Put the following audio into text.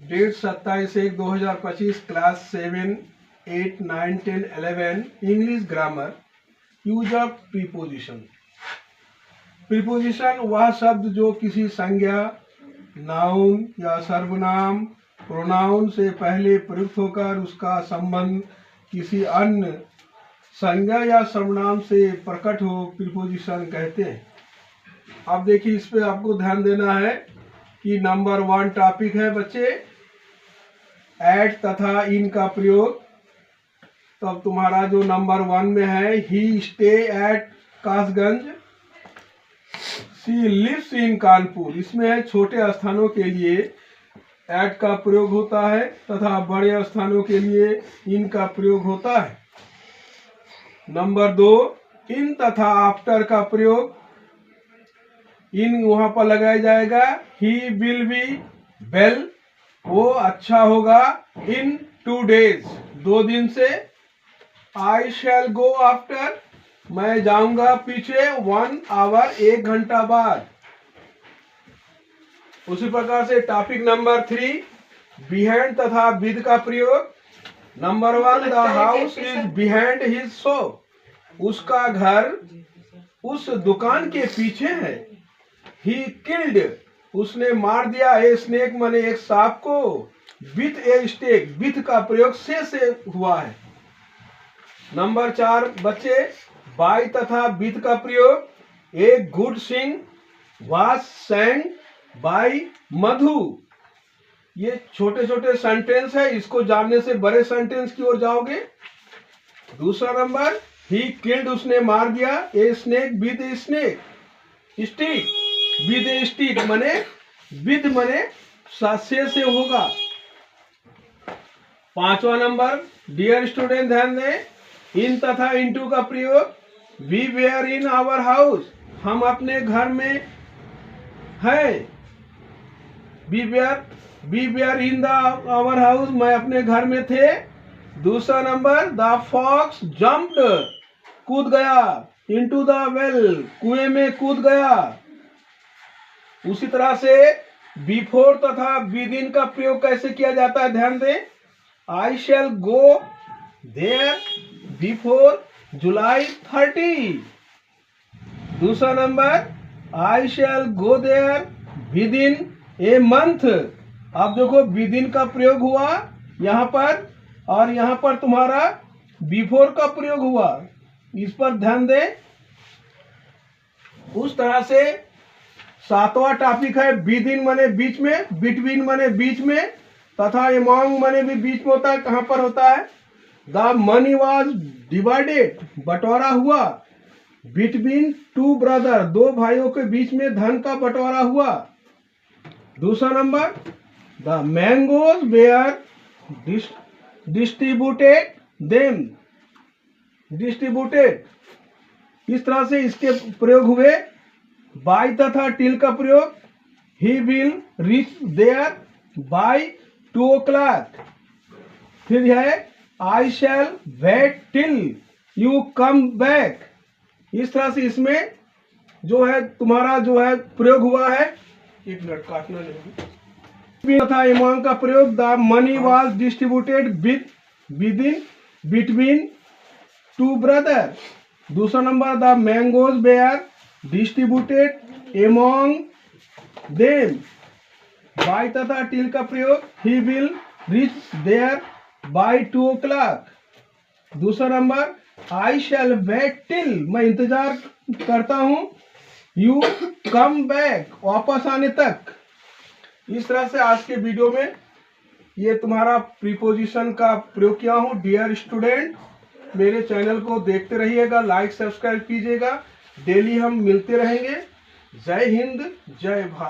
Date 27/1/2025 class 7, 8, 9, 10, 11 English grammar. Use of preposition. Preposition वह शब्द जो किसी संज्ञा, नाउन या सर्वनाम, प्रोनाउन से पहले प्रयुक्त होकर उसका संबंध किसी अन्य संज्ञा या सर्वनाम से प्रकट हो, प्रीपोजिशन कहते हैं। अब देखिए, इस पे आपको ध्यान देना है कि नंबर 1 टॉपिक है बच्चे, एट तथा इन का प्रयोग। तो अब तुम्हारा जो नंबर 1 में है, he stay at Kasganj, she lives in Kanpur. इसमें है छोटे स्थानों के लिए एट का प्रयोग होता है तथा बड़े स्थानों के लिए इन का प्रयोग होता है। नंबर 2, इन तथा आफ्टर का प्रयोग। इन वहां पर लगाया जाएगा, ही विल बी वेल, वो अच्छा होगा, इन 2 days 2 दिन से। आई शैल गो आफ्टर, मैं जाऊंगा पीछे 1 hour 1 घंटा बाद। उसी प्रकार से टॉपिक नंबर 3, बिहाइंड तथा विद का प्रयोग। Number 1, the house is behind his shop, उसका घर उस दुकान के पीछे है। ही किल्ड, उसने मार दिया, ए स्नेक माने एक सांप को, विथ ए स्टेक, विथ का प्रयोग से हुआ है। नंबर 4 बच्चे, बाय तथा विथ का प्रयोग। A good sing was sang by Madhu. ये छोटे छोटे सेंटेंस है, इसको जानने से बड़े सेंटेंस की ओर जाओगे। दूसरा नंबर, ही किल्ड, उसने मार दिया, a snake with a snake, stick with A stick मने विद मने से होगा। 5वां नंबर, डियर स्टूडेंट ध्यान दें, इन तथा इनटू का प्रयोग। We were in our house, हम अपने घर में हैं। We were in the our house, मैं अपने घर में थे। दूसरा नंबर, द फॉक्स जंप्ड, कूद गया, इनटू द वेल, कुएं में कूद गया। उसी तरह से बिफोर तथा विद इन का प्रयोग कैसे किया जाता है ध्यान दें। I shall go there before July 30। दूसरा number, I shall go there within a month. अब देखो, विद इन का प्रयोग हुआ यहाँ पर, और यहाँ पर तुम्हारा बिफोर का प्रयोग हुआ, इस पर ध्यान दें। उस तरह से 7वां टॉपिक है, विद इन माने बीच में, बिटवीन माने बीच में, तथा एमॉन्ग माने भी बीच में होता है। कहां पर होता है? द मनी वाज डिवाइडेड, बंटवारा हुआ, बिटवीन 2 ब्रदर, 2 भाइयों के बीच में धन का बंटवारा हुआ। दूसरा number, the mangoes were distributed them, distributed, इस तरह से इसके प्रयोग हुए। बाय तथा टिल का प्रयोग, he will reach there by 2 o'clock। फिर है, I shall wait till you come back. इस तरह से इसमें जो है तुम्हारा जो है प्रयोग हुआ है। 1 मिनट काटना नहीं तथा एमॉन्ग का प्रयोग, the money was distributed within between 2 brother. दूसरा number, the mangoes were distributed among them. By तथा टिल का प्रयोग, he will reach there by 2 o'clock। दूसरा number, I shall wait till, मैं इंतजार करता हूं, यू कम बैक, वापस आने तक। इस तरह से आज के वीडियो में ये तुम्हारा प्रीपोजिशन का प्रयोग किया हूं। डियर स्टूडेंट, मेरे चैनल को देखते रहिएगा, लाइक सब्सक्राइब कीजिएगा, डेली हम मिलते रहेंगे। जय हिंद, जय भारत।